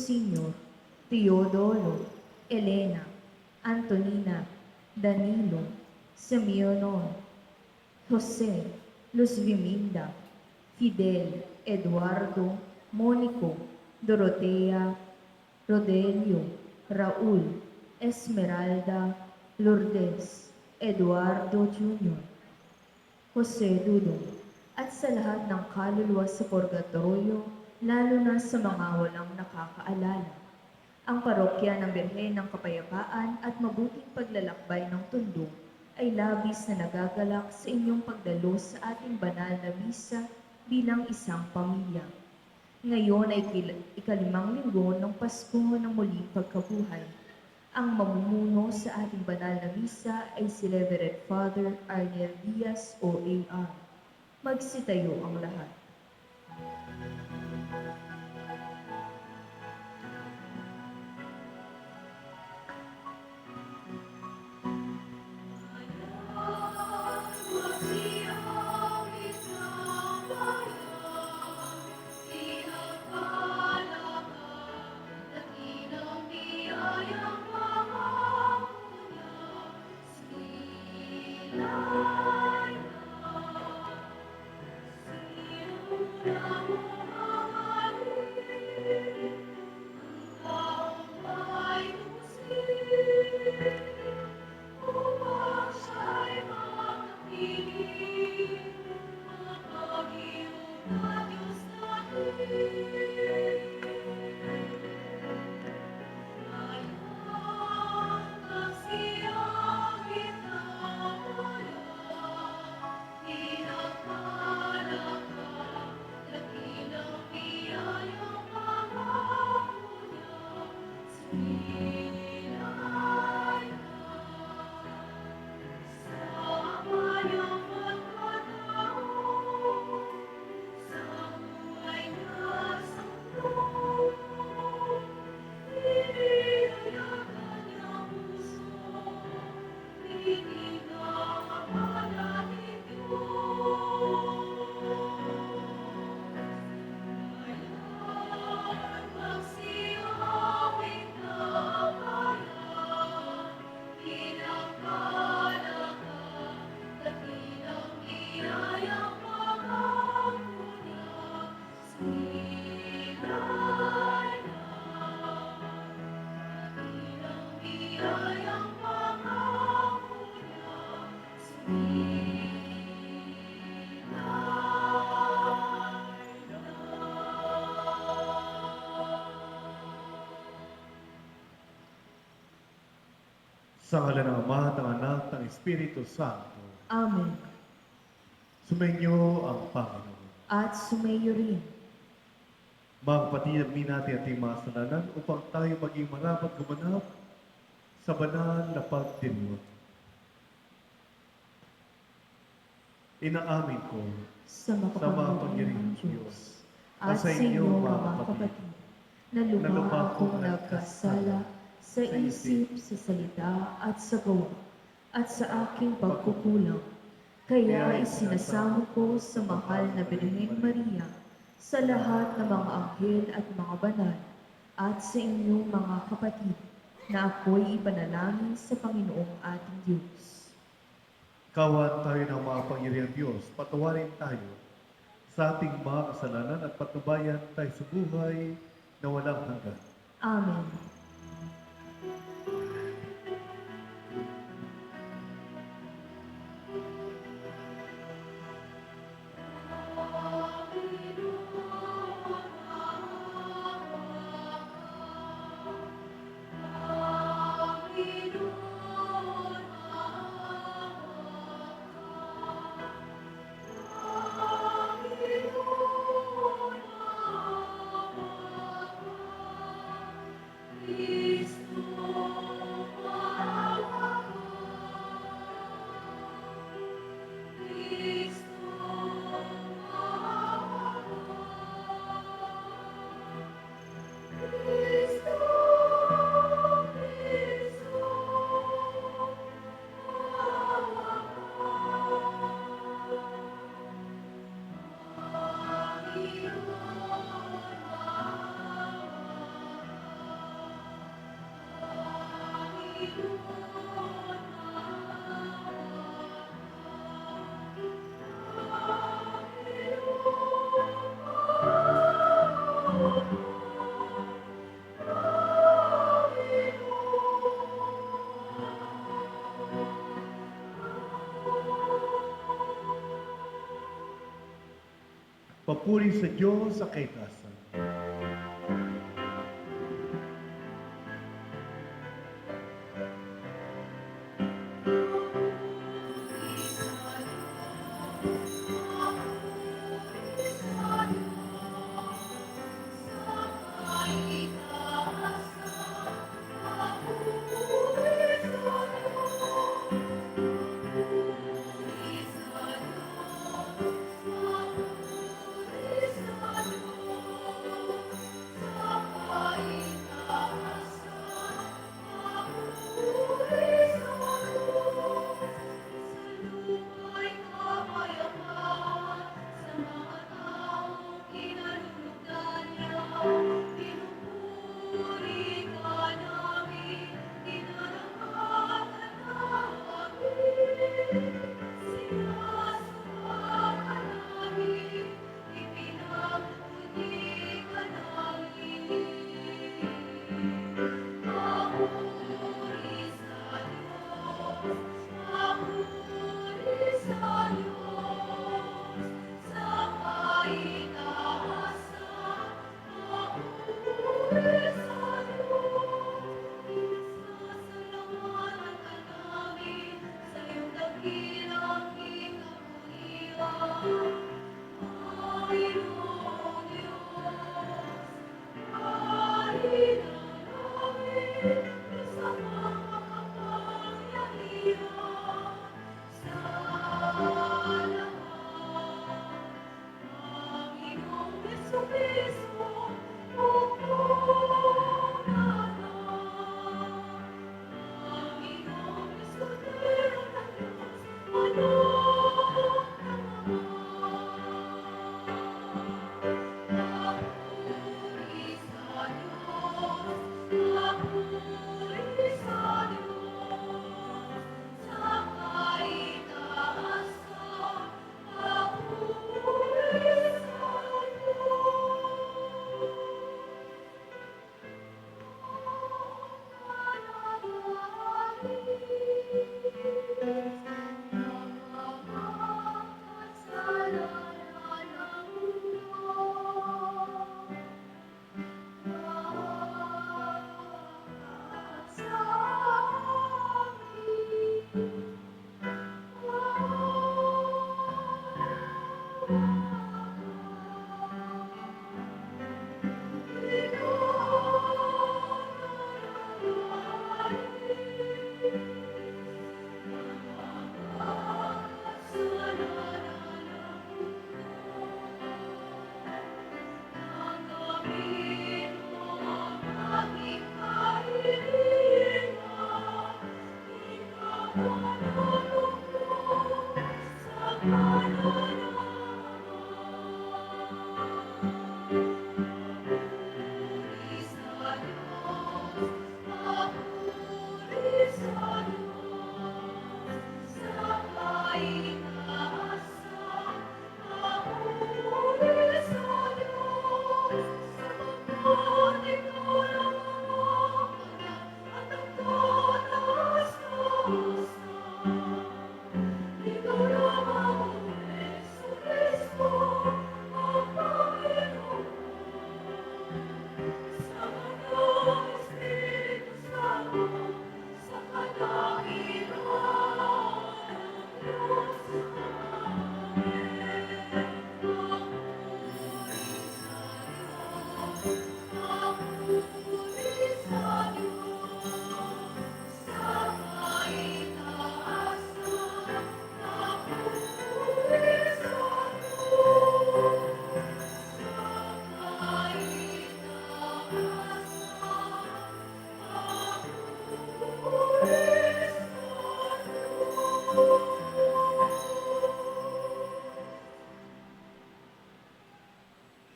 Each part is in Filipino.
Lucinio, Teodoro, Elena, Antonina, Danilo, Simeonon, Jose, Luz Viminda, Fidel, Eduardo, Monico, Dorotea, Rodelio, Raul, Esmeralda, Lourdes, Eduardo Jr., Jose Dudong, at sa lahat ng kaluluwa sa purgatorio, lalo na sa mga walang nakakaalala. Ang parokya ng Birhen ng Kapayapaan at mabuting paglalakbay ng Tondo ay labis na nagagalak sa inyong pagdalo sa ating banal na misa bilang isang pamilya. Ngayon ay ikalimang linggo ng Pasko ng muling pagkabuhay. Ang mamumuno sa ating banal na misa ay si Reverend Father Arnel Diaz OAR. Magsitayo ang lahat. Sa ngalan ng Ama, ng Anak, ng Espiritu Santo. Amen. Sumainyo ang Panginoon. At sumayo rin. Mga kapatid, namin natin ating masananan upang tayo maging marapat gumanap sa banal na pagdiriwang. Inaamin ko Sa makapangyarihang Diyos at sa inyo mga kapatid, na lubha akong nagkasala sa isip, sa salita at sa gawa, at sa aking pagkukulang. Kaya isinasamo ko sa mahal na Birhen Maria, sa lahat ng mga anghel at mga banal, at sa inyong mga kapatid, na ako'y ipanalangin sa Panginoong ating Diyos. Kawan tayo ng mga pangyarihan Diyos, patawarin tayo sa ating mga kasalanan at patnubayan tayo sa buhay na walang hanggan. Amen. Papuri sa Diyos sa kaitasan.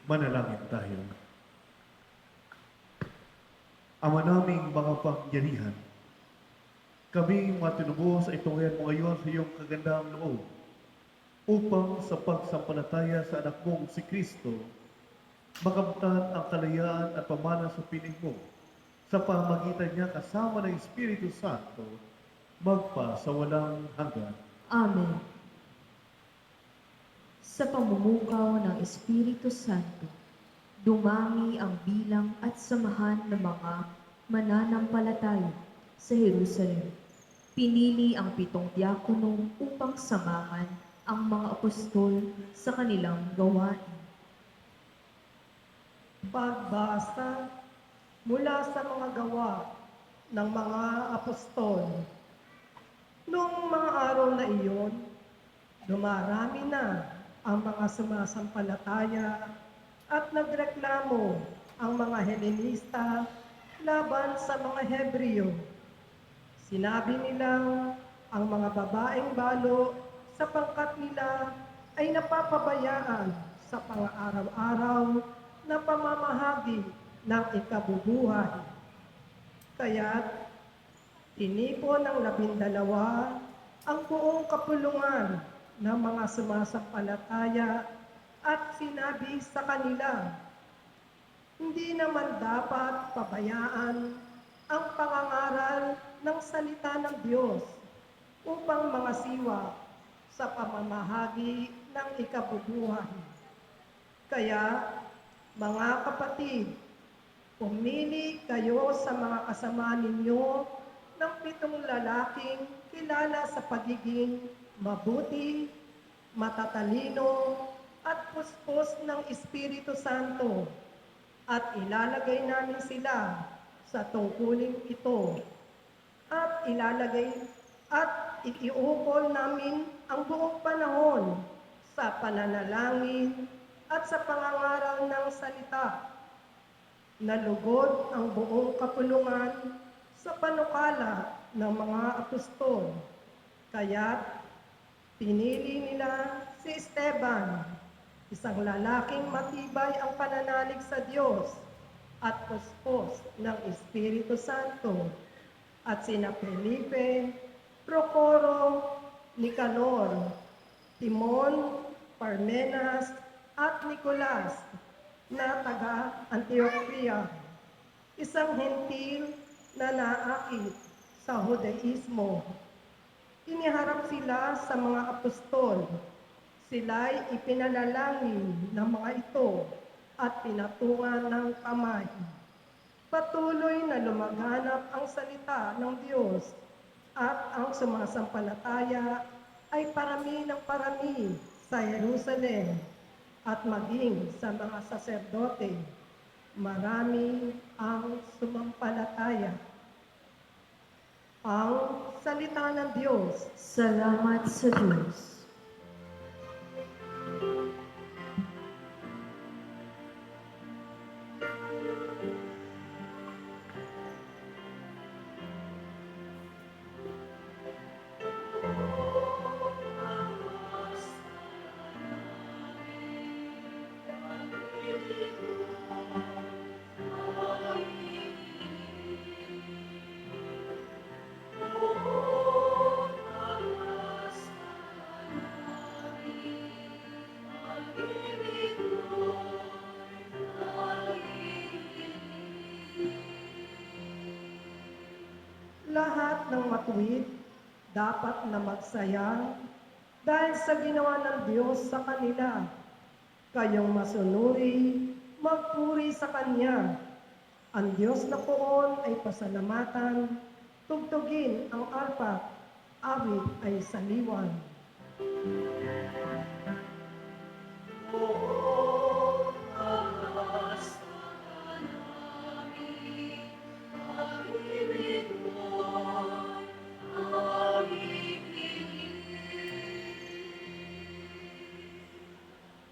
Manalangin tayo. Ama naming mga pangyarihan, Kami matinubo sa itungayan mo ngayon sa iyong kagandahang loob upang sa pagsampalataya sa anak mong si Kristo, makamtan ang kalayaan at pamana sa piling mo sa pamagitan niya kasama ng Espiritu Santo magpa sa walang hanggan. Amen. Sa pamumukaw ng Espiritu Santo, dumami ang bilang at samahan ng mga mananampalataya sa Jerusalem. Pinili ang 7 diakono upang samahan ang mga apostol sa kanilang gawain. Pagbasa mula sa mga gawa ng mga apostol. Noong mga araw na iyon, dumarami na ang mga sumasampalataya at nagreklamo ang mga Helenista laban sa mga Hebreo. Sinabi nilang ang mga babaeng balo sa pangkat nila ay napapabayaan sa pang-araw-araw na pamamahagi ng ikabubuhay. Kaya't tinipon ng 12 ang buong kapulungan ng mga sumasampalataya at sinabi sa kanila, hindi naman dapat pabayaan ang pangangaral ng salita ng Diyos upang mangasiwa sa pamamahagi ng ikabubuhay. Kaya, mga kapatid, pumili kayo sa mga kasama ninyo ng 7 lalaking kilala sa pagiging mabuti, matatalino, at puspos ng Espiritu Santo, at ilalagay namin sila sa tungkulin ito, at iuukol namin ang buong panahon sa pananalangin at sa pangangaral ng salita. Nalugod ang buong kapulungan sa panukala ng mga apostol. Kaya't pinili nila si Esteban, isang lalaking matibay ang pananalig sa Diyos at puspos ng Espiritu Santo, at sina Felipe, Procoro, Nicanor, Timon, Parmenas, at Nicolas na taga-Antioquia, isang hentil na naakit sa Judaismo. Iniharap sila sa mga apostol. Sila'y ipinalalangin ng mga ito at pinatungan ng kamay. Patuloy na lumaganap ang salita ng Diyos at ang sumasampalataya ay parami ng parami sa Jerusalem at maging sa mga saserdote. Marami ang sumampalataya. Ang salita ng Diyos. Salamat sa Diyos. Lahat ng matuwid dapat na magsaya dahil sa ginawa ng Diyos sa kanila. Kayong masunuri, magpuri sa Kanya. Ang Diyos na poon ay pasalamatan, tugtugin ang arpa, awit ay saliwan.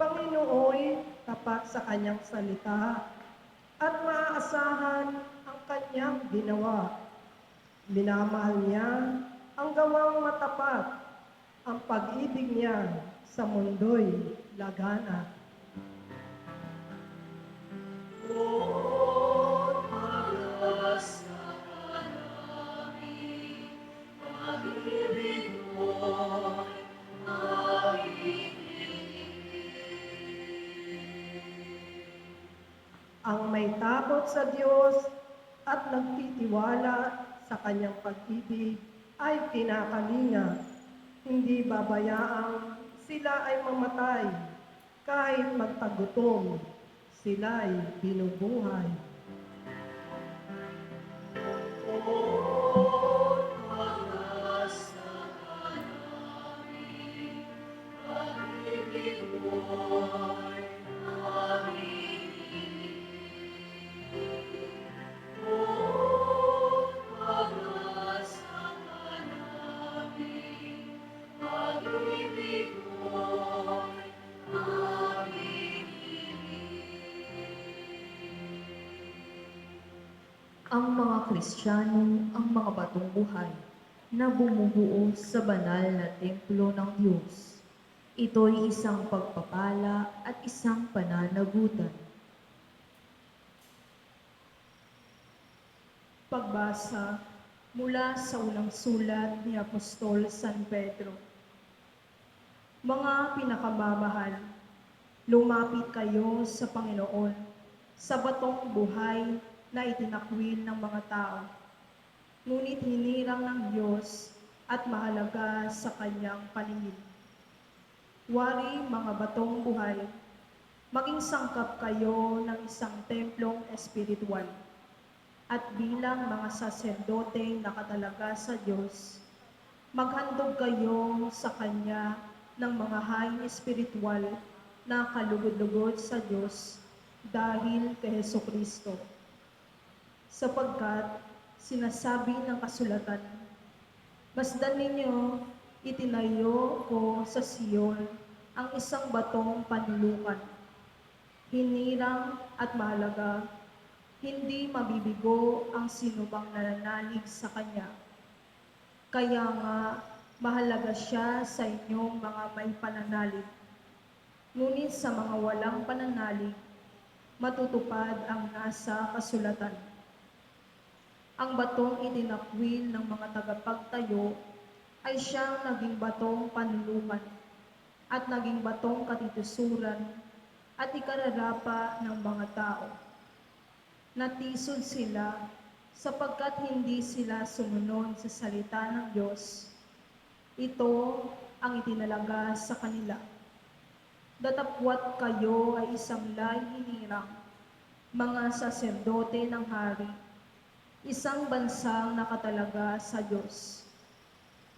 Panginooy tapat sa kanyang salita at maaasahan ang kanyang ginawa. Minamahal niya ang gawang matapat, ang pag-ibig niya sa mundo'y lagana. Ang may takot sa Diyos at nagtitiwala sa kanyang pag-ibig ay kinakalinga. Hindi babayaang sila ay mamatay, kahit magtagutom, sila'y binubuhay. Ang mga Kristiyano ang mga batong buhay na bumubuo sa banal na templo ng Diyos. Ito'y isang pagpapala at isang pananagutan. Pagbasa mula sa unang sulat ni Apostol San Pedro. Mga pinakamamahal, lumapit kayo sa Panginoon sa batong buhay na itinakwil ng mga tao, ngunit hinirang ng Diyos at mahalaga sa kanyang paningin. Wari mga batong buhay, maging sangkap kayo ng isang templong espiritual at bilang mga saserdoteng nakatalaga sa Diyos, maghandog kayo sa Kanya ng mga haing espiritual na kalugod-lugod sa Diyos dahil kay Hesukristo. Sapagkat sinasabi ng kasulatan, "Masdan ninyo, itinayo ko sa Siyon ang isang batong panulukan, hinirang at mahalaga, hindi mabibigo ang sinumang nananalig sa Kanya. Kaya nga, mahalaga siya sa inyong mga may pananalig. Ngunit sa mga walang pananalig, matutupad ang nasa kasulatan. Ang batong itinakwil ng mga tagapagtayo ay siyang naging batong panulukan at naging batong katitusuran at ikararapa ng mga tao. Natisod sila sapagkat hindi sila sumunod sa salita ng Diyos. Ito ang itinalaga sa kanila. Datapwat kayo ay isang lahing hinirang, mga saserdote ng hari, isang bansang nakatalaga sa Diyos.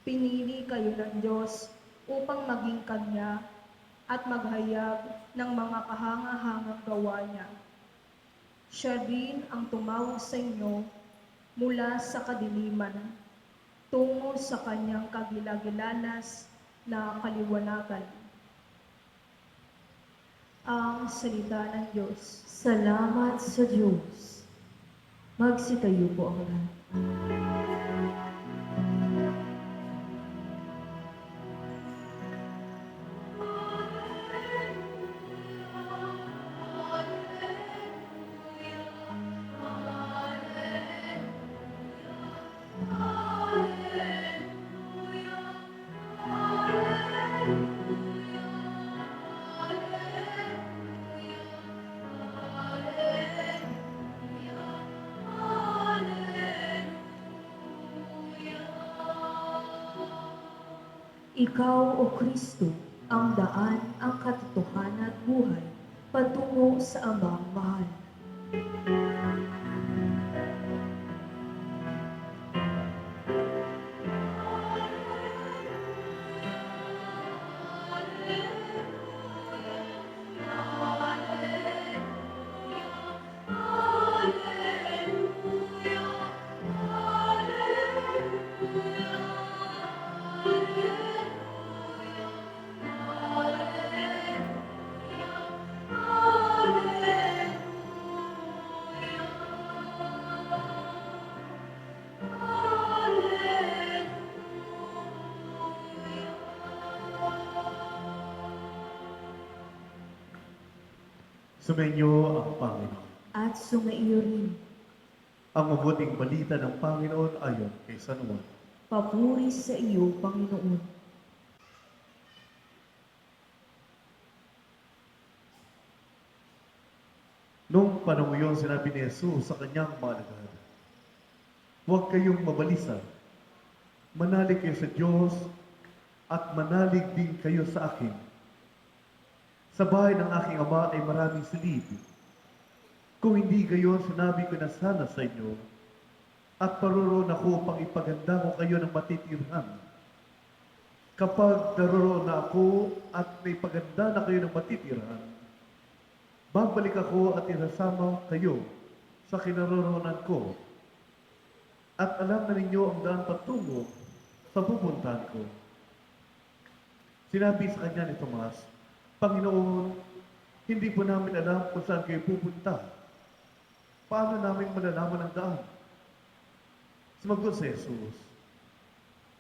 Pinili kayo ng Diyos upang maging Kanya at maghayag ng mga kahanga-hangang gawa niya. Siya rin ang tumawag sa inyo mula sa kadiliman tungo sa Kanyang kagilagilanas na kaliwanagan." Ang salita ng Diyos. Salamat sa Diyos. Magsitayo po ang lahat. Ikaw, O Kristo, ang daan, ang katotohanan at buhay, patungo sa Amang mahal. Sumainyo ang Panginoon. At sumaiyo rin, Ang mabuting balita ng Panginoon ayon kay San Juan. papuri sa iyo, Panginoon. Noong Noong panahon yun, sinabi ni Jesus sa kanyang mga alagad, huwag kayong mabalisa. Manalig kayo sa Diyos at manalig din kayo sa akin. Sa bahay ng aking ama ay maraming silid. Kung hindi gayon, sinabi ko na sana sa inyo, at paroroon ako upang ipaganda ko kayo ng matitirhan. Kapag naroroon na ako at may paganda na kayo ng matitirhan, babalik ako at irasama kayo sa kinaroroonan ko. At alam na ninyo ang daan patungo sa pupuntahan ko. Sinabi sa kanya ni Tomas, Panginoon, hindi po namin alam kung saan kayo pupunta. Paano namin malalaman ang daan? Sumagot si Jesus,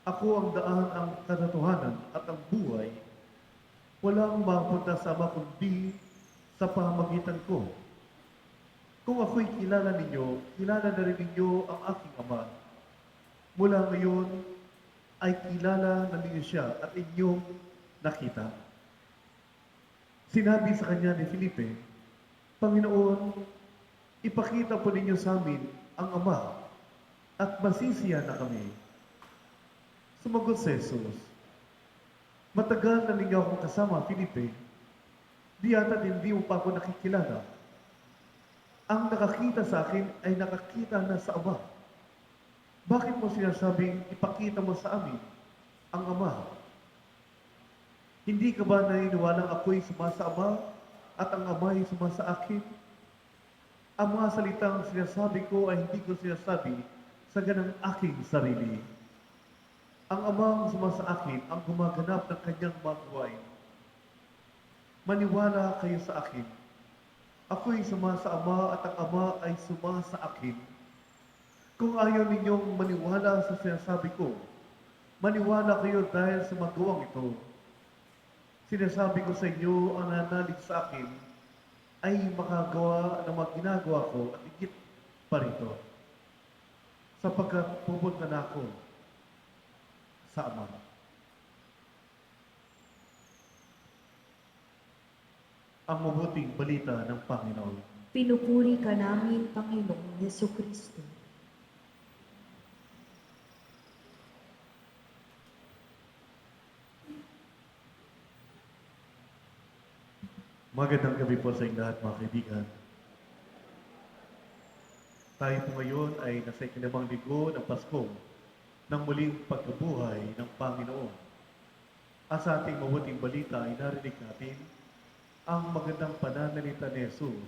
ako ang daan, ang katotohanan at ang buhay. Walang mapunta sa Ama kundi sa pamamagitan ko. Kung ako'y kilala ninyo, kilala na rin ninyo ang aking Ama. Mula ngayon ay kilala na ninyo siya at inyong nakita. Sinabi sa kanya ni Felipe, Panginoon, ipakita po ninyo sa amin ang Ama at masisiya na kami. Sumagot si Jesus, matagal na ninyo akong kasama, Felipe. Di yata't hindi mo pa ako nakikilala. Ang nakakita sa akin ay nakakita na sa Ama. Bakit mo sinasabing ipakita mo sa amin ang Ama? Hindi ka ba naniniwalang ako'y sumasa Ama at ang Ama ay sumasa akin? Ang mga salitang sinasabi ko ay hindi ko sinasabi sa ganang aking sarili. Ang Amang sumasa akin ang gumaganap ng kanyang mga gawain. Maniwala kayo sa akin. Ako'y sumasa Ama at ang Ama ay sumasa akin. Kung ayaw ninyong maniwala sa sinasabi ko, maniwala kayo dahil sa magawang ito. Sinasabi ko sa inyo, ang nanalig sa akin ay makagawa ng mga ginagawa ko at higit pa rito. Sapagkat pupunta na ako sa Ama. Ang mabuting balita ng Panginoon. Pinupuri ka namin, Panginoong Yesukristo. Magandang gabi po sa inyong lahat, mga kaibigan. Tayo po ngayon ay nasa ikinabang linggo ng Pasko ng muling pagkabuhay ng Panginoon. At sa ating mabuting balita ay narinig natin ang magandang pananalita ni Jesus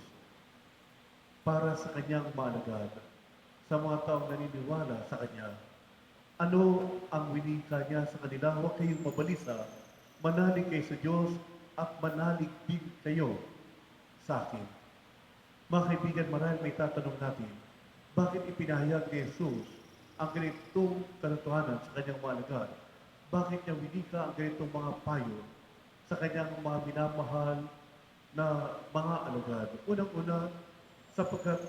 para sa kanyang maalagad, sa mga taong naniniwala sa kanya. Ano ang winika niya sa kanila? Huwag kayong mabalisa, manalig kayo sa Diyos at manalig din kayo sa akin. Mga kaibigan, marahil may tatanong natin, bakit ipinahayag ni Jesus ang ganitong katotohanan sa kanyang mga alagad? Bakit niya winika ang ganitong mga payo sa kanyang mga minamahal na mga alagad? Unang-una, sapagkat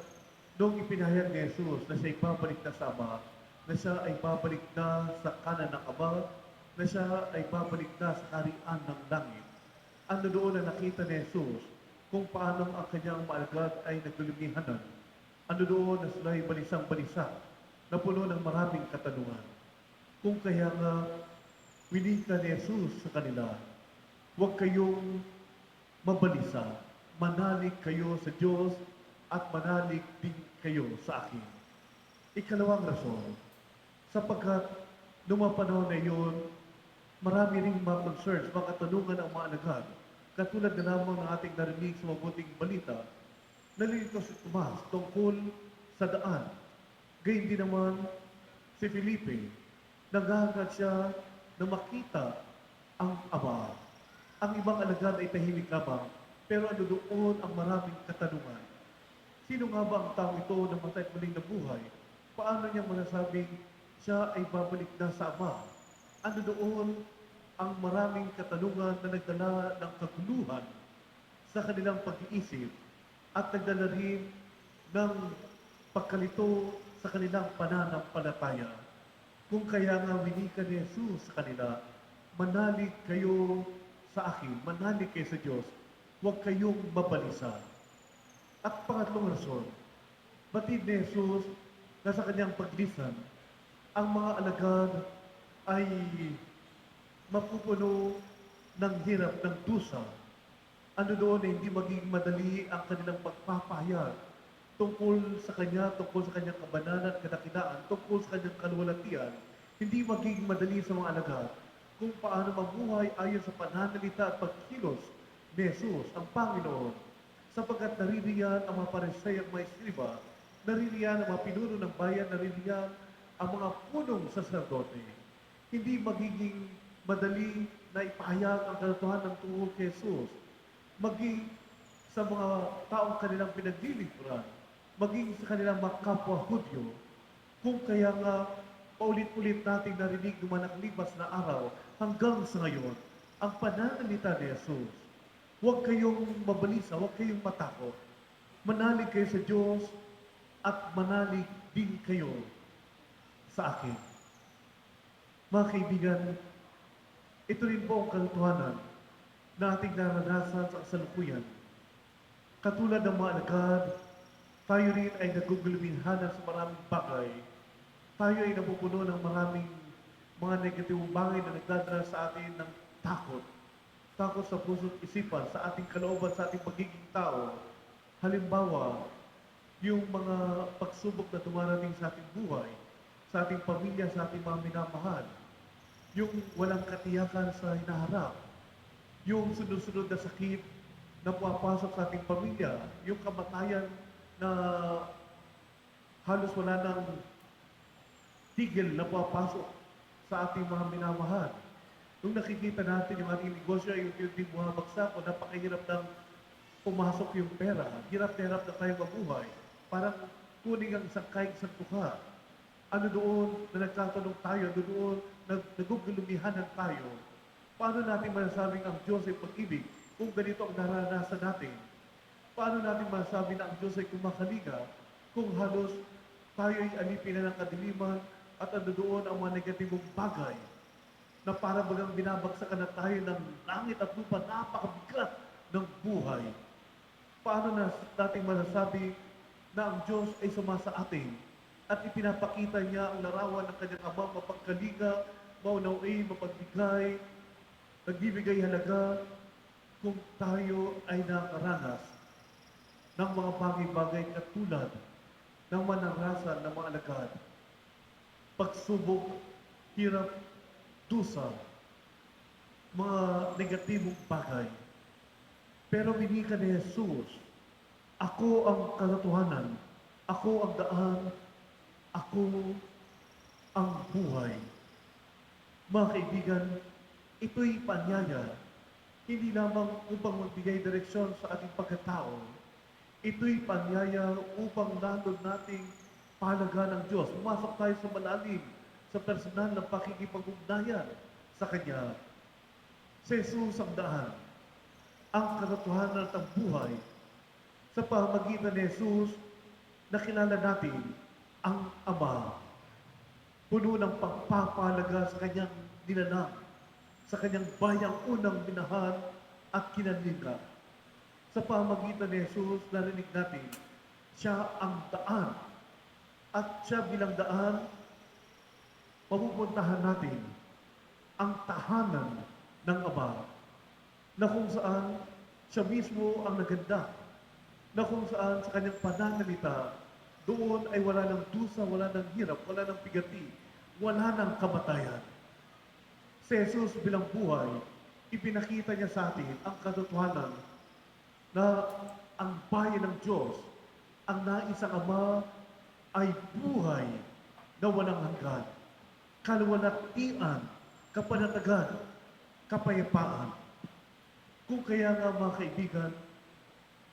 noong ipinahayag ni Jesus na siya ay babalik na sa Ama, na siya ay babalik na sa kanan ng Ama, na siya ay babalik na sa kaharian ng langit, ano doon na nakita ni Jesus kung paano ang kanyang maalagad ay naglulumihanan. Ano doon na sila ay balisang-balisa na puno ng maraming katanungan. Kung kaya nga winika ni Jesus sa kanila, huwag kayong mabalisa, manalig kayo sa Diyos at manalig din kayo sa akin. Ikalawang rason, sapagkat noong mga panahon na iyon, marami ring mga concerns, mga katanungan ang mga alagad. Katulad na lamang ng ating narinig sa mabuting balita, nalilito si Tomas tungkol sa daan. Gayun din naman si Felipe, naghahangad siya na makita ang Ama. Ang ibang alagad ay tahimik lamang, pero ano doon ang maraming katanungan. Sino nga ba ang taong ito na matay at muling nabuhay? Paano niya masasabing siya ay babalik na sa Ama? Ano doon ang maraming katanungan na nagdala ng kaguluhan sa kanilang pag-iisip at nagdala rin ng pagkalito sa kanilang pananampalataya. Kung kaya nga winika ni Jesus sa kanila, manalig kayo sa akin, manalig kayo sa Diyos, huwag kayong mabalisa. At pangatlong rason, batid ni Jesus na sa kanyang paglisan, ang mga alagad ay mapupuno ng hirap ng dusa. Ano doon na hindi maging madali ang kanilang pagpapahayag tungkol sa Kanya, tungkol sa Kanyang kabanalan at kadakilaan, tungkol sa Kanyang kaluwalhatian, hindi maging madali sa mga alagad kung paano mabuhay ayon sa pananalita at pagkilos ni Jesus, ang Panginoon, sapagkat naririyan ang mga parisay at mga iskriba, naririyan ang mga pinuno ng bayan, naririyan ang mga punong saserdote. Hindi magiging madali na ipahayag ang katotohanan ng tungkol kay Jesus, maging sa mga taong kanilang pinaglilingkuran, maging sa kanilang mga kapwa Hudyo, kung kaya nga paulit-ulit nating narinig ng mga nakalipas na araw hanggang sa ngayon, ang pananalita ni Jesus. Huwag kayong mabalisa, huwag kayong matakot. Manalig kayo sa Diyos at manalig din kayo sa akin. Mga kaibigan, ito rin po ang katotohanan na ating naranasan sa kasalukuyan. Katulad ng mga alagad, tayo rin ay naguguluminhanan sa maraming bagay. Tayo ay napupuno ng maraming mga negatibong bagay na nagdadala sa atin ng takot. Takot sa puso't isipan, sa ating kalooban, sa ating pagiging tao. Halimbawa, yung mga pagsubok na dumarating sa ating buhay, sa ating pamilya, sa ating mga minamahal. Yung walang katiyakan sa hinaharap. Yung sunod-sunod na sakit na pumapasok sa ating pamilya. Yung kamatayan na halos wala nang tigil na pumapasok sa ating mga minamahal. Nung nakikita natin yung ating negosyo ay yung bumabagsak o napakahirap ng pumasok yung pera. Hirap na hirap na tayo mabuhay. Parang kuning ang isang kaing isang tuka. Ano doon na nagtatanong tayo, ano doon na nagugulumihanan tayo. Paano natin masasabing ang Diyos ay pag-ibig kung ganito ang naranasan natin? Paano natin masasabi na ang Diyos ay kumakalinga kung halos tayo ay alipin na ng kadiliman at ano doon ang mga negatibong bagay na para bagang binabagsakan na tayo ng langit at lupa, napakabigat ng buhay. Paano natin masasabi na ang Diyos ay sumasa atin at ipinapakita niya ang larawan ng kanyang Ama, mapagkalinga, maunawain, mapagbigay, nagbibigay halaga kung tayo ay nakaranas ng mga bagay-bagay katulad ng manarasan ng mga alagad, pagsubok, hirap, dusa, mga negatibong bagay. Pero binika ni Jesus, ako ang katotohanan, ako ang daan, ako ang buhay. Mga kaibigan, ito'y panyaya, hindi lamang upang magbigay direksyon sa ating pagkatao, ito'y panyaya upang nandun nating pahalaga ng Diyos. Pumasok tayo sa malalim, sa personal na pakikipag-ugnayan sa Kanya. Si Jesus ang daan, ang katotohanan at ang buhay. Sa pamamagitan ni Jesus, nakilala natin ang Ama. Puno ng pagpapahalaga sa Kanyang dinanang, sa Kanyang bayang unang minahal at kinanlinga. Sa pamamagitan ni Jesus, narinig natin, siya ang daan. At siya bilang daan, mapupuntahan natin ang tahanan ng Ama, na kung saan siya mismo ang naganda, na kung saan sa kanyang pananalita, doon ay wala ng dusa, wala ng hirap, wala ng pigati, wala ng kamatayan. Si Jesus bilang buhay, ipinakita niya sa atin ang katotohanan na ang bayan ng Diyos, ang naisang Ama ay buhay na walang hanggan, kaluwalhatian, kapanatagan, kapayapaan. Kung kaya nga mga kaibigan,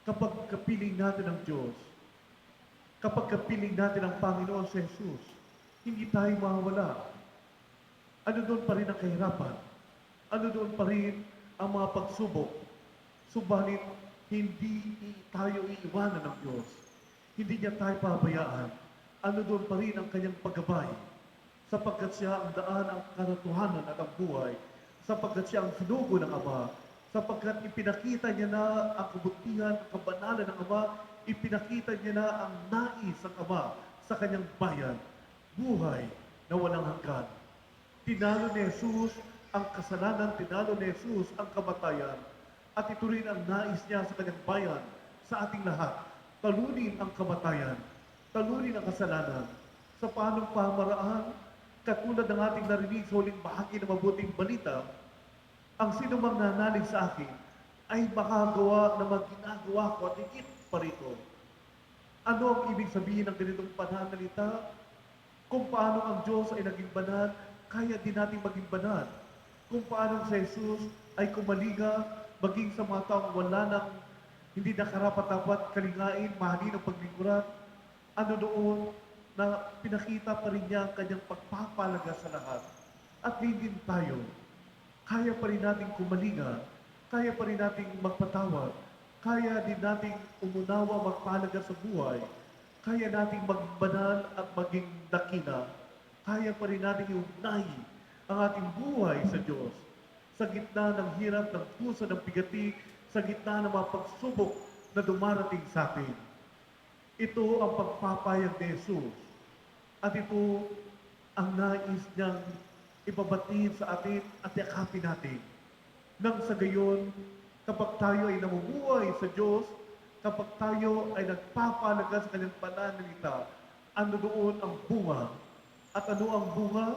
kapag kapiling natin ang Diyos, kapag kapiling natin ang Panginoon sa Jesus, hindi tayo mawawala. Ano doon pa rin ang kahirapan? Ano doon pa rin ang mga pagsubok? Subalit, hindi tayo iiwanan ng Diyos. Hindi niya tayo pabayaan. Ano doon pa rin ang kanyang paggabay? Sapagkat siya ang daan, ang katotohanan at ang buhay. Sapagkat siya ang sinugo ng Ama. Sapagkat ipinakita niya na ang kabutihan, ang kabanalan ng Ama, ipinakita niya na ang nais ng Ama sa kanyang bayan, buhay na walang hanggan. Tinalo ni Jesus ang kasalanan, tinalo ni Jesus ang kamatayan, at ito rin ang nais niya sa kanyang bayan, sa ating lahat. Talunin ang kamatayan, talunin ang kasalanan. Sa paanong pamaraan, katulad ng ating narinig sa huling bahagi ng mabuting balita, ang sino mang nanalig sa akin ay makagawa na magginagawa ko at higit pa rito. Ano ang ibig sabihin ng ganitong pananalita? Kung paano ang Diyos ay naging banal, kaya din natin maging banal. Kung paano si Jesus ay kumalinga, maging sa mga taong wala ng hindi nakarapat-dapat kalingain, mahalin ang paglingkuran, ano doon na pinakita pa rin niya ang kanyang pagpapalaga sa lahat. At din tayo, kaya pa rin natin kumalinga, kaya pa rin natin magpatawad, kaya din nating umunawa, magpahalaga sa buhay, kaya nating maging banal at maging dakina, kaya pa rin nating iugnay ang ating buhay sa Diyos. Sa gitna ng hirap, ng puso, ng bigati, sa gitna ng mga pagsubok na dumarating sa atin. Ito ang pagpapayag ni Jesus. At ito ang nais niyang ipabatid sa atin at yakapin natin. Nang sa gayon, kapag tayo ay namumuhay sa Diyos, kapag tayo ay nagpapalaga sa kanyang pananalita, ano doon ang bunga? At ano ang bunga?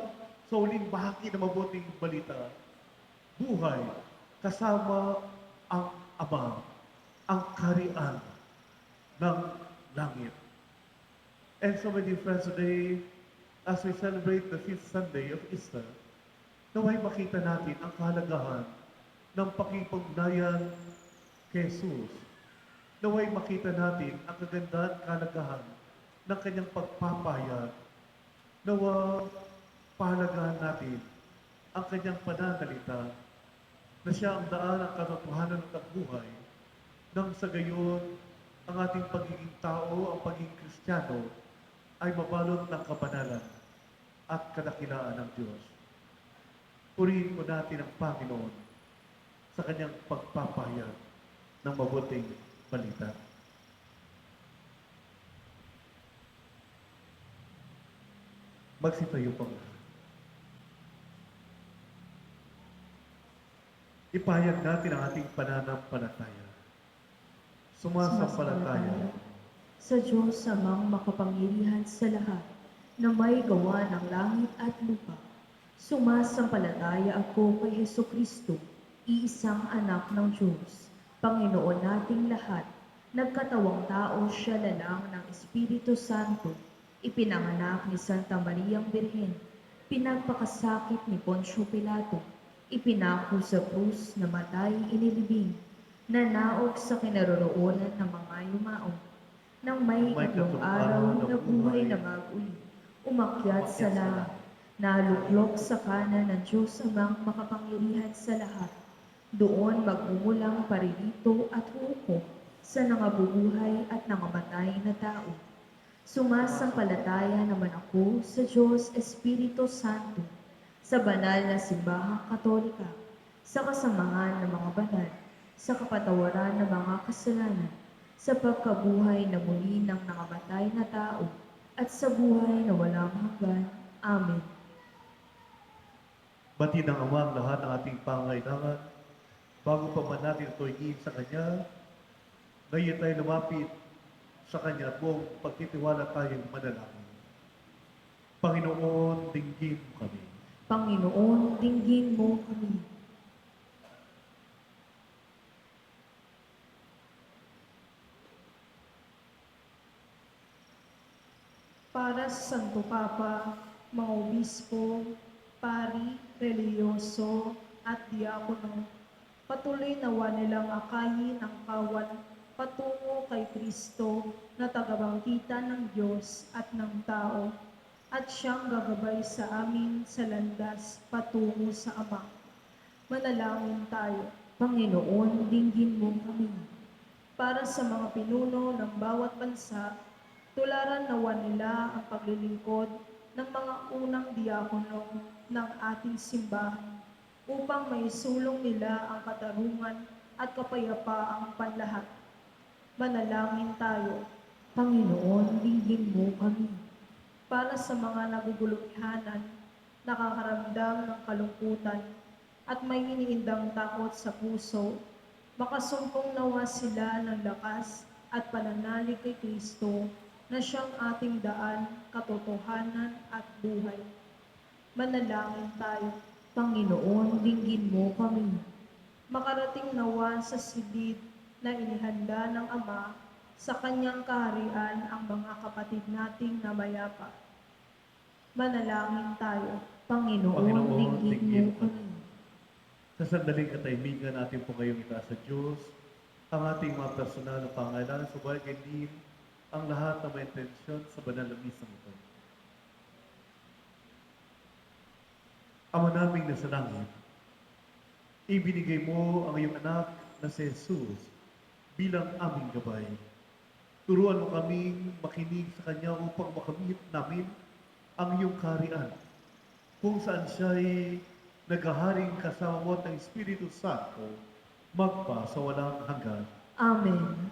Sa huling bahagi ng mabuting balita, buhay kasama ang Ama, ang kaharian ng langit. And so, my dear friends, today, as we celebrate the 5th Sunday of Easter, naway makita natin ang kahalagahan ng pakipugnayan kay Jesus. Naway makita natin ang kagandahan, kahalagahan ng kanyang pagpapayag. Nawa pahalagahan natin ang kanyang pananalita na siya ang daan, ang katotohanan at ang buhay. Nang sa gayon, ang ating pagiging tao, ang pagiging Kristiyano, ay mabalot ng kabanalan at kadakilaan ng Diyos. Purihin po natin ang Panginoon sa kanyang pagpapahayag ng mabuting balita. Magsitayo po. Ipahayag natin ang ating pananampalataya. Sumasampalataya sa Diyos amang makapangyarihan sa lahat, na may gawa ng langit at lupa. Sumasampalataya ako kay Jesucristo, iisang anak ng Diyos, Panginoon nating lahat. Nagkatawang tao siya lalang ng Espiritu Santo, ipinanganak ni Santa Mariang Birhen, pinagpakasakit ni Poncio Pilato, ipinako sa krus, namatay, inilibing, nanaog sa kinaroroonan ng mga yumao. Nang may ikatlong araw na buhay na mag-uli, umakyat sa langit, naluklok sa kanan ng Diyos amang makapangyarihan sa lahat. Doon magmumulang paririto at hukom sa nangabubuhay at nangamatay na tao. Sumasampalataya naman ako sa Diyos Espiritu Santo, sa banal na simbahang katolika, sa kasamahan ng mga banal, sa kapatawaran ng mga kasalanan, sa pagkabuhay na muli ng nangamatay na tao, at sa buhay na walang hanggan. Amen. Batid ng Ama ang lahat ng ating pangailangan. Bago pa man natin ito hingin sa Kanya, ngayon tayo lumapit sa Kanya at buong pagtitiwala tayong manalangin. Panginoon, dinggin mo kami. Panginoon, dinggin mo kami. Para sa Santo Papa, mga obispo, pari, reliyoso, at diakono, patuloy nawa nilang akayin ang kawan patungo kay Kristo na tagabangkita ng Diyos at ng tao, at siyang gagabay sa amin sa landas patungo sa Ama. Manalangin tayo. Panginoon, dinggin mo kami. Para sa mga pinuno ng bawat bansa, tularan nawa nila ang paglilingkod ng mga unang diakono ng ating simbahan upang maisulong nila ang katarungan at kapayapaang panlahat. Manalangin tayo Panginoon, dinggin mo kami. para sa mga naguguluhanan, nakakaramdam ng kalungkutan, at may iniindang takot sa puso, makasumpong nawa sila ng lakas at pananalig kay Kristo na siyang ating daan, katotohanan at buhay. Manalangin tayo. Panginoon, dinggin mo kami. Makarating nawa sa silid na inihanda ng Ama sa kanyang kaharian ang mga kapatid nating namayapa. Manalangin tayo. Panginoon, Panginoon, dinggin dinggin mo mo kami. Sa sandaling katahimikan natin po ngayong itaas sa Diyos, ang ating mga personal na pangailangan, subalit din ang lahat ng may intensyon sa banal na misang ito. Ama naming nasa langit, ibinigay mo ang iyong anak na si Jesus bilang aming gabay. Turuan mo kaming makinig sa Kanya upang makamit namin ang iyong kaharian, kung saan siya'y naghaharing kasama mo ng Espiritu Santo, magpa sa walang hanggan. Amen.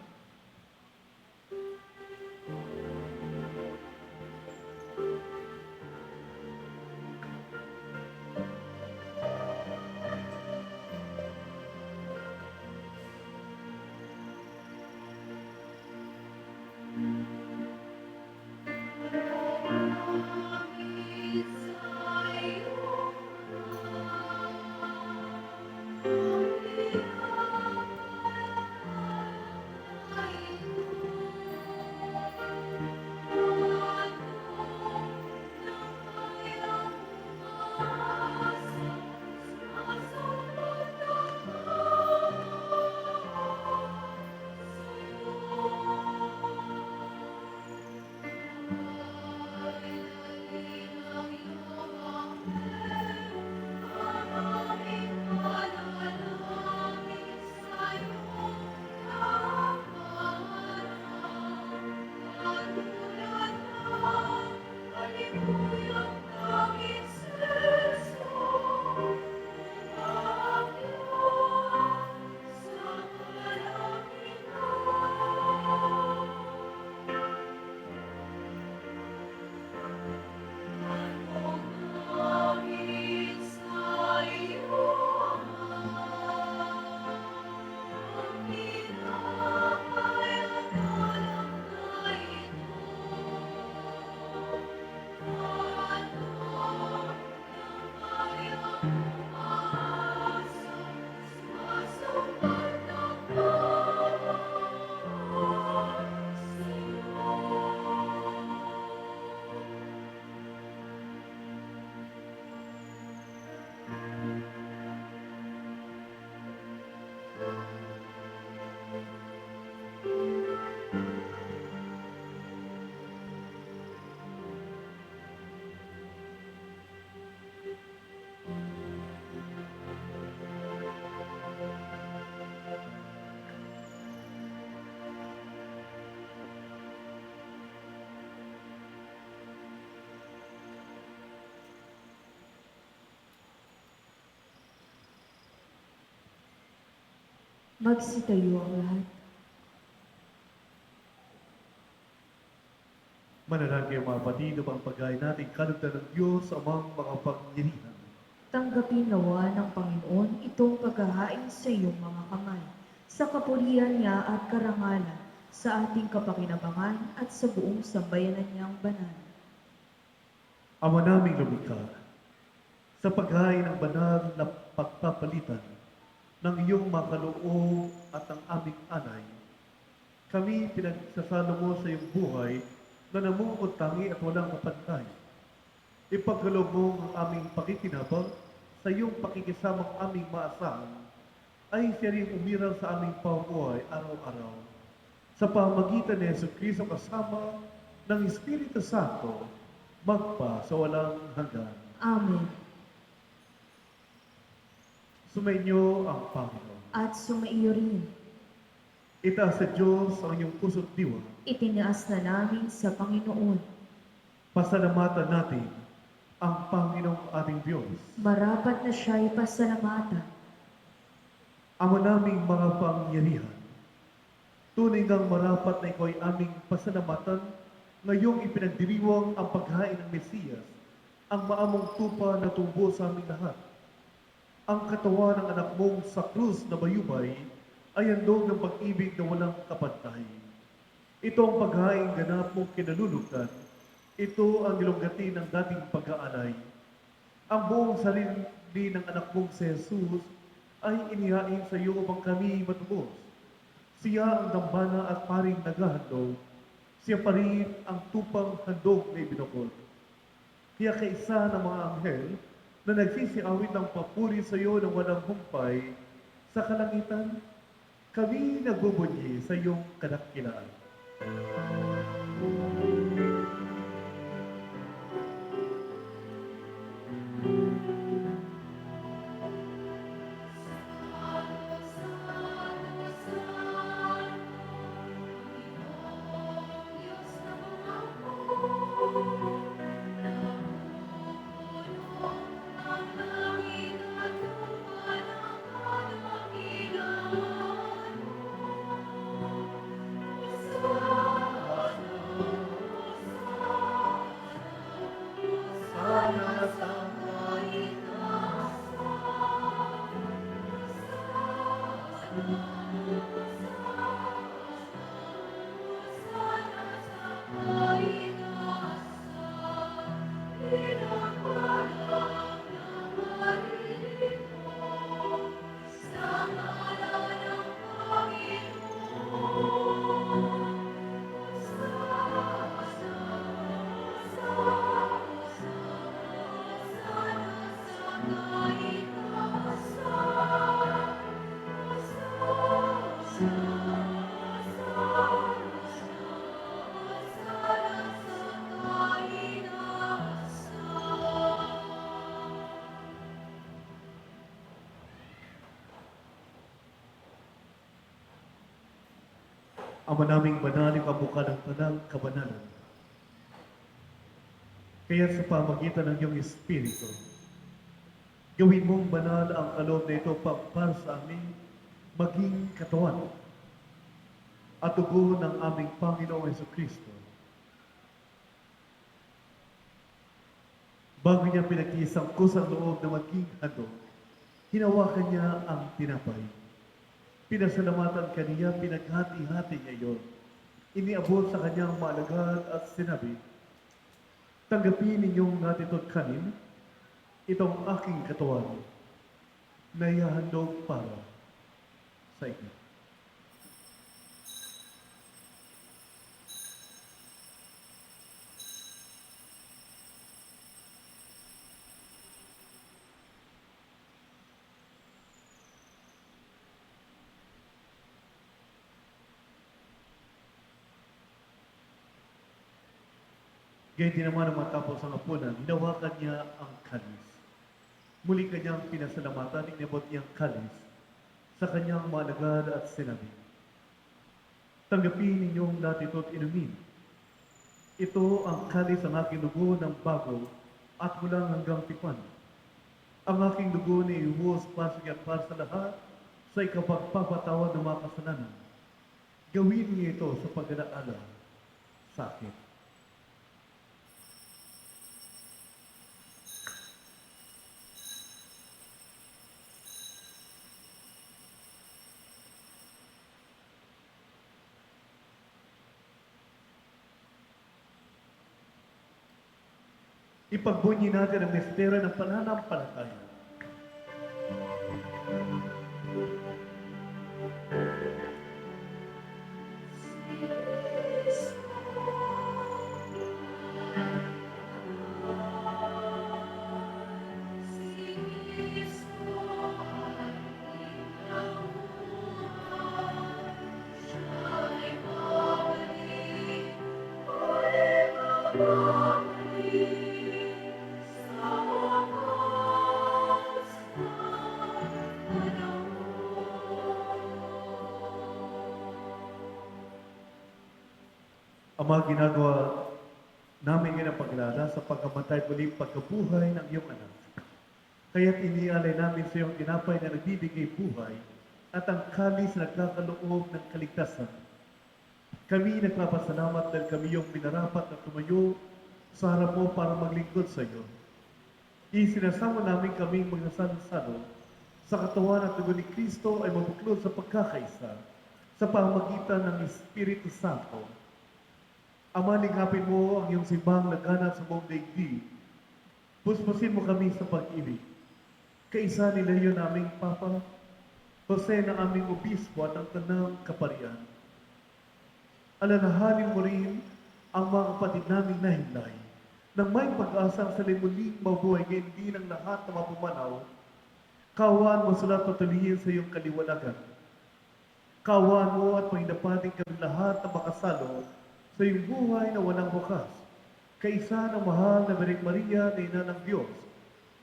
Magsitayo ang lahat. Manalangin kayo mga kapatid upang pagkain natin kalugdan ng Diyos amang makapangyarihan. Tanggapin nawa ng Panginoon itong paghahain sa iyong mga kamay, sa kapurihan niya at karangalan, sa ating kapakinabangan at sa buong sambayanan niyang banal. Ama naming lumikha, sa paghahain ng banal na pagpapalitan ng iyong mga kaloob at ang aming anay, kami pinagsasalo mo sa iyong buhay na namumukod tangi at walang kapantay. Ipagkaloob mo ang aming pakikinabang sa iyong pakikisamang aming maasahan ay siya rin umiral sa aming pamumuhay araw-araw. Sa pamagitan ni Jesucristo kasama ng Espiritu Santo, magpa sa walang hanggan. Amen. Sumainyo ang Panginoon. At sumaiyo rin, Itaas sa Diyos ang inyong puso't diwa. itinaas na namin sa Panginoon. Pasalamatan natin ang Panginoong ating Diyos. Marapat na siya'y pasalamatan. Ama naming mga pangyarihan, Tunay ngang marapat na ikaw ay aming pasalamatan ngayong ipinagdiriwang ang paghain ng Mesiyas, ang maamong tupa na tubo sa aming lahat. Ang katawan ng anak mong sa krus na bayubay ay handog ng pag-ibig na walang kapantay. Ito ang paghain ganap mong kinalulugdan. Ito ang ilonggati ng dating pag-aalay. Ang buong sarili ng anak mong si Jesus ay inihain sa iyo upang kami matubos. Siya ang dambana at paring naghahandog. Siya pa rin ang tupang handog na ibinukod. Kaya kaisa ng mga anghel na nagsisiawit ng papuri sa iyo ng walang humpay sa kalangitan, kami nagbubunyi sa iyong kadakilaan. Ama naming banal, ikabuka ng tanang kabanalan. Kaya sa pamagitan ng iyong Espiritu, gawin mong banal ang kaloob na ito para sa amin maging katawan at dugo ng aming Panginoong Jesucristo. Bago niya pinag-iisangkos ang loob na maging handog, hinawakan niya ang tinapay. Pinasalamatan kaniya, pinaghati-hati niya iyon. Iniabot sa kanyang maalagad at sinabi, "Tanggapin ninyong natito't kanin, itong aking katawan na ihahandog para sa inyo." Gayun din naman ang matapos ang hapunan, hinawakan niya ang kalis. Muli kanyang pinasalamatan, inabot niyang kalis sa kanyang maalagad at sinabi, "Tanggapin ninyong natito't inumin. Ito ang kalis ng aking dugo ng bago at mulang hanggang tipan. Ang aking dugo ni ihuhos para sa lahat sa ikapagpapatawad ng mga kasalanan. Gawin niyo ito sa pag-alaala sa akin." Ipagbunyi natin ang misteryo ng pananampalataya. Ama, ginagawa namin ngayon ang paglala sa pagkamatay muling pagkabuhay ng iyong anak. Kaya't inialay namin sa iyong tinapay na nagbibigay buhay at ang kalis na nagkakaloob ng kaligtasan. Kami nagpapasalamat dahil kami yung minarapat na tumayo sa harap mo para maglingkod sa iyo. Isinasama namin kaming mga salo sa katawan at dugo ni Kristo ay mabuklod sa pagkakaisa sa pamagitan ng Espiritu Santo. Ama, lingapin mo ang iyong simbang laganap sa buong daigdig. Puspusin mo kami sa pag-ibig. Kaisa ni Leo naming Papa, Jose na aming obispo at ang tanang kaparian. Alalahanin mo rin ang mga kapatid naming nahinlay nang may pag-asang sa limuling mabuhay ngayon din ang lahat na mapumanaw. Kawaan mo sila patuloyin sa iyong kaliwanagan. Kawaan mo at pahinapating kami lahat na makasalo sa iyong buhay na walang wakas. Kaisa ng mahal na Birheng Maria na Ina ng Diyos,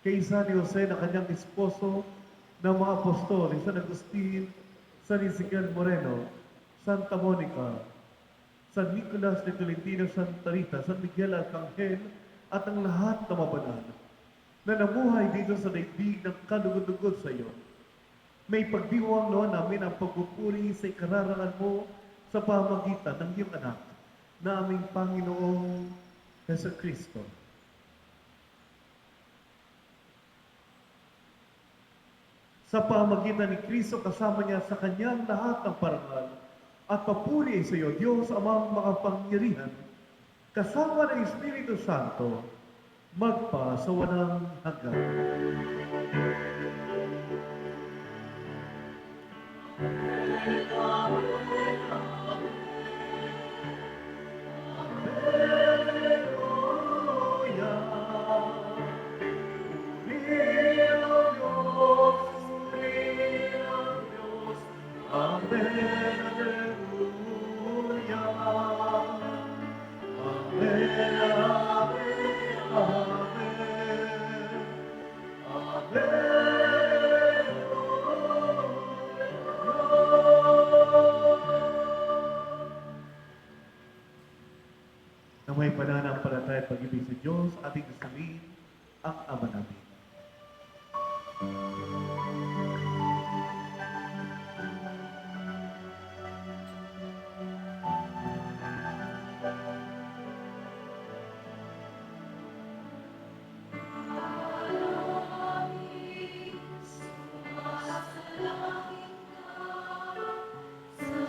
kaisa ni Jose na kanyang esposo, ng mga apostol, San Agustin, San Ezequiel Moreno, Santa Monica, San Nicolas de Tolentino, Santa Rita, San Miguel Arcangel, at ang lahat na mabanal na namuhay dito sa daigdig ng kalugod-lugod sa iyo. May pagdiwang noon namin ang pagpupuri sa ikararangan mo sa pamagitan ng iyong anak na aming Panginoong Jesucristo. Sa pamagitan ni Kristo, kasama niya sa kanyang lahat ng parangal at papuri sa iyo, Diyos amang makapangyarihan, kasama ng Espiritu Santo, magpa sa walang hanggan. Na may pananampalataya at pag-ibig sa Diyos, ating kasabihin ang Ama namin.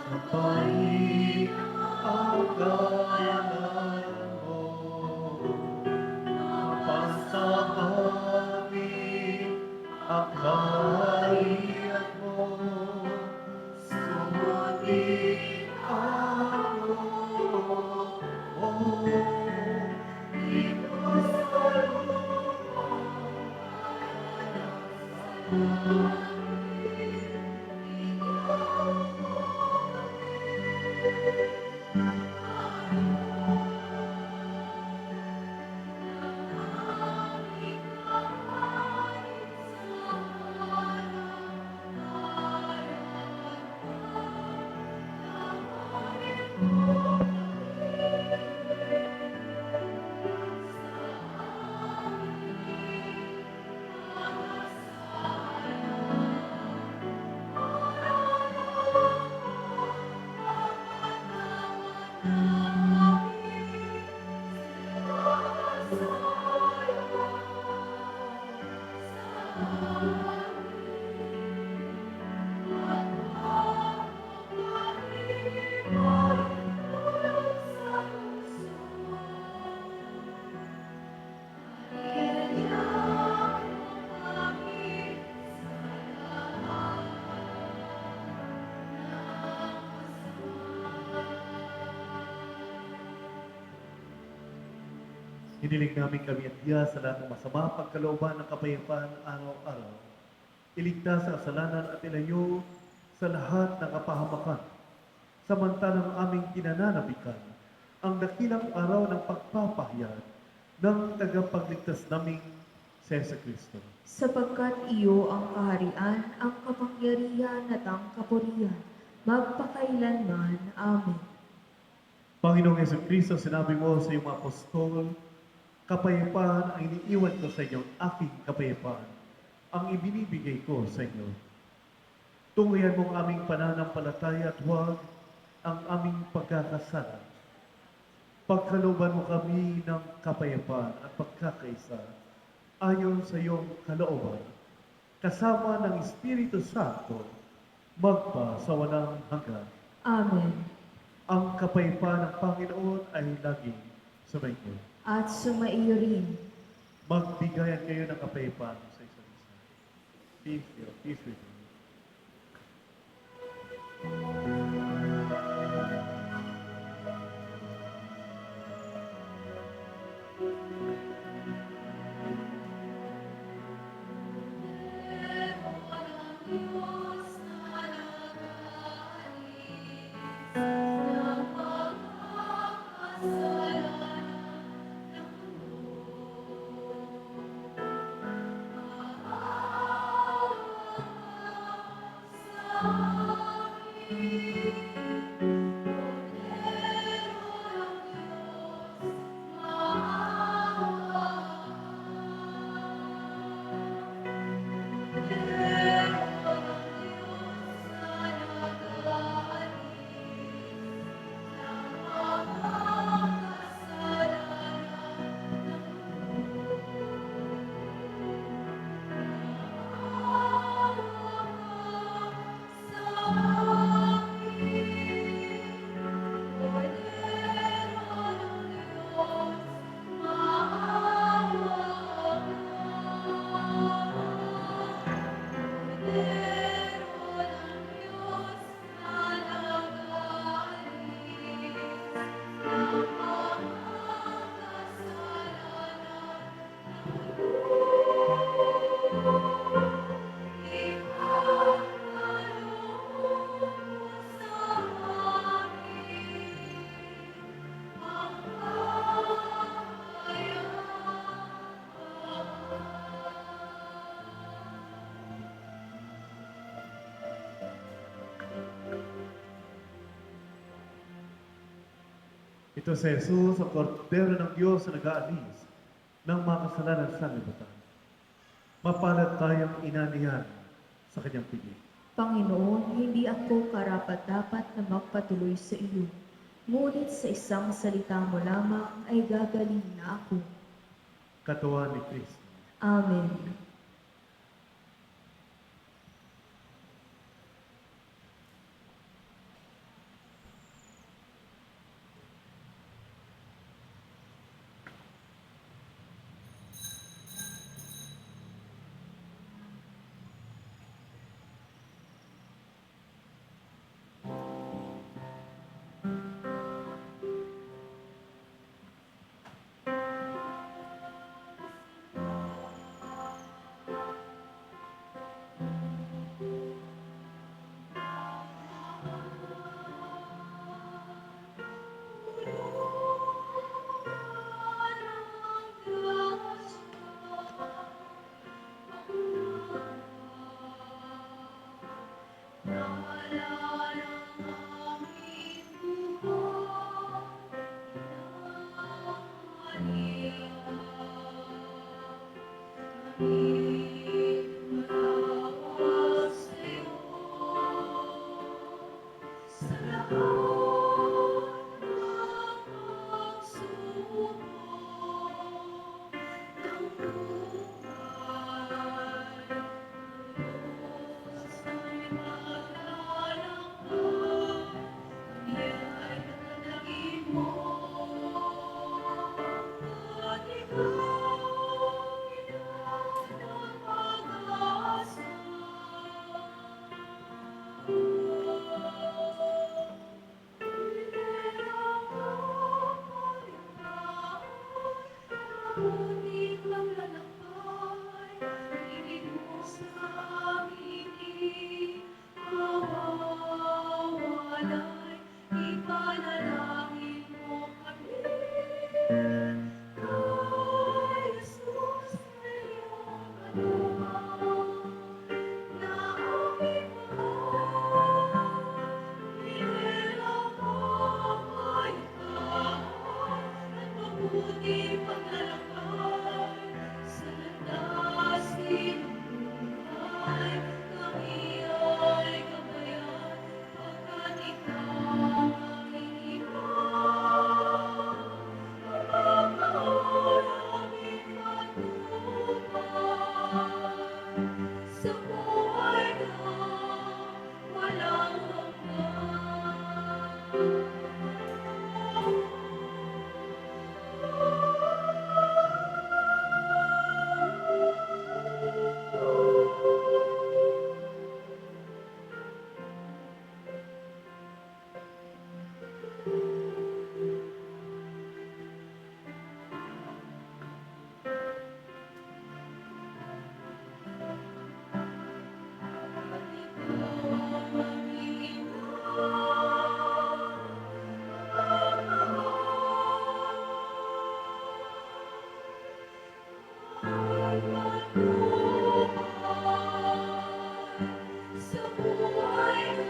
Sampayin ang galang mo, mapasa amin ang kaharian mo, sumunin ako mo, ito sa Hiniling namin kami at diya sa lahat ng masama, pagkalooban ng kapayapaan araw-araw. Iligtas sa kasalanan at ilayo sa lahat ng kapahamakan. Samantalang aming kinananabikan ang dakilang araw ng pagpapahayag ng tagapagligtas naming si Jesucristo. Sapagkat iyo ang kaharian, ang kapangyarihan at ang kapurihan, magpakailanman. Amen. Panginoong Jesucristo, sinabi mo sa iyong mga apostol, kapayapaan ang iniiwan ko sa inyo, aking kapayapaan, ang ibinibigay ko sa inyo. Tungayan mo ang aming pananampalataya at huwag ang aming pagkakasala. Pagkalooban mo kami ng kapayapaan at pagkakaisa ayon sa iyong kalooban, kasama ng Espiritu Santo, magpa sa walang hanggan. Amen. Ang kapayapaan ng Panginoon ay laging sumainyo. At sumaiyo rin. Magbigayan kayo ng kapayapaan sa isa't isa. Peace with you. Ito si Jesus, ang kordero ng Diyos na nag-aalis ng mga kasalanan sa libutan. Mapalad tayong inanihan sa kanyang piging. Panginoon, hindi ako karapat-dapat na magpatuloy sa iyo. Ngunit sa isang salita mo lamang ay gagaling na ako. Katawan ni Kristo. Amen. Sa buhay na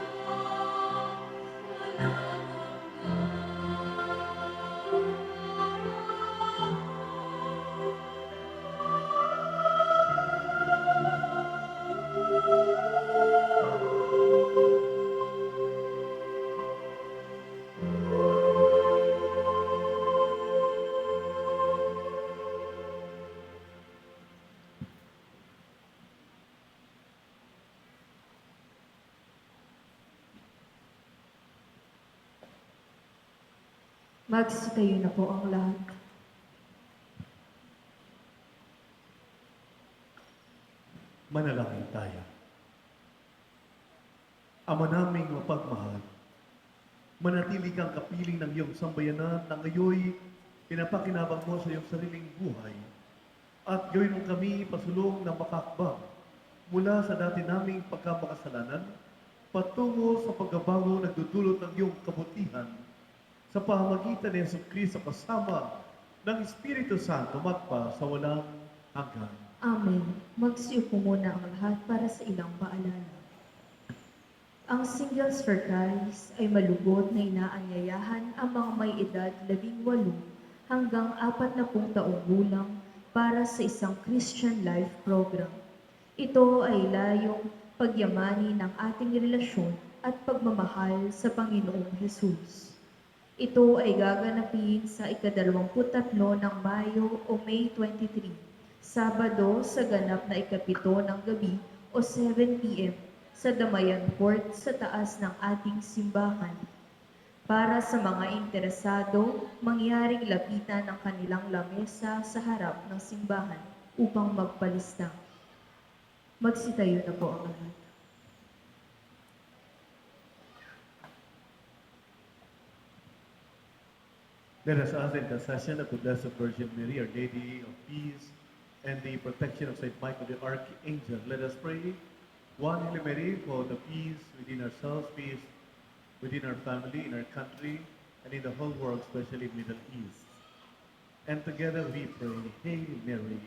walang Magsitayo na po ang lahat. Manalangin tayo. Ama naming mapagmahal, manatili kang kapiling ng iyong sambayanan na ngayoy pinapakinabang mo sa iyong sariling buhay at gawin mo kami pasulong na makakbang mula sa dati naming pagkamakasalanan patungo sa pagbabago nagdudulot ng iyong kabutihan sa pamamagitan ni Yesu Cristo kasama ng Espiritu Santo magpa sa walang hanggan. Amen. Magsiupo muna ang lahat para sa ilang paalala. Ang Singles for Christ ay malugod na inaanyayahan ang mga may edad 18 hanggang 40 taong gulang para sa isang Christian Life Program. Ito ay layong pagyamani ng ating relasyon at pagmamahal sa Panginoong Hesus. Ito ay gaganapin sa ika-23 ng Mayo o May 23, Sabado sa ganap na ika-7 ng gabi o 7 p.m. sa Damayan Court sa taas ng ating simbahan. Para sa mga interesado, mangyaring lapitan ng kanilang lamesa sa harap ng simbahan upang magpalista. Magsitayo na po ang lahat. Let us ask the intercession of the Blessed Virgin Mary, Our Lady of Peace, and the protection of Saint Michael the Archangel. Let us pray. One Hail Mary for the peace within ourselves, peace within our family, in our country, and in the whole world, especially Middle East. And together we pray, Hail Mary,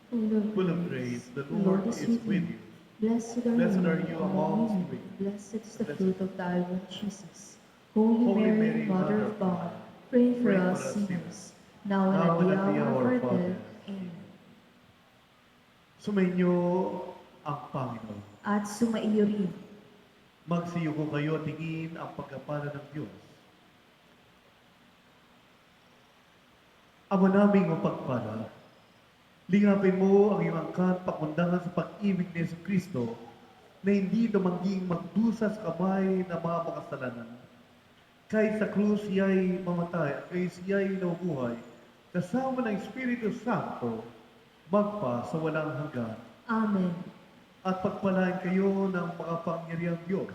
full of grace, the Lord is with you. Blessed Blessed are are you you among amongst women. women. Blessed is the Blessed- fruit of thy womb, Jesus. Holy Mary, Mother of God, pray for us sinners, now and at the hour of our death. Amen. Sumainyo ang Panginoon. At sumaiyo rin. Magsiyuko kayo at tingin ang pagkapala ng Diyos. Ama naming mapagpala, lingapin mo ang iyong angkan pakundangan sa pag-ibig ni Yesu Cristo na hindi damangging magdusa sa kamay ng mga makasalanan. Kahit sa krus siya'y mamatay at kahit siya'y nabubuhay, kasama ng Espiritu Santo, magpa sa walang hanggan. Amen. At pagpalain kayo ng makapangyarihang Diyos,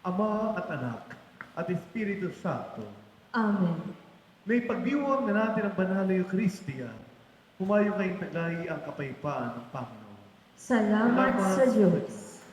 Ama at Anak, at Espiritu Santo. Amen. May pagdiwang na natin ang banal na Eucharistia, humayo kayong taglay ang kapayapaan ng Panginoon. Salamat sa Diyos.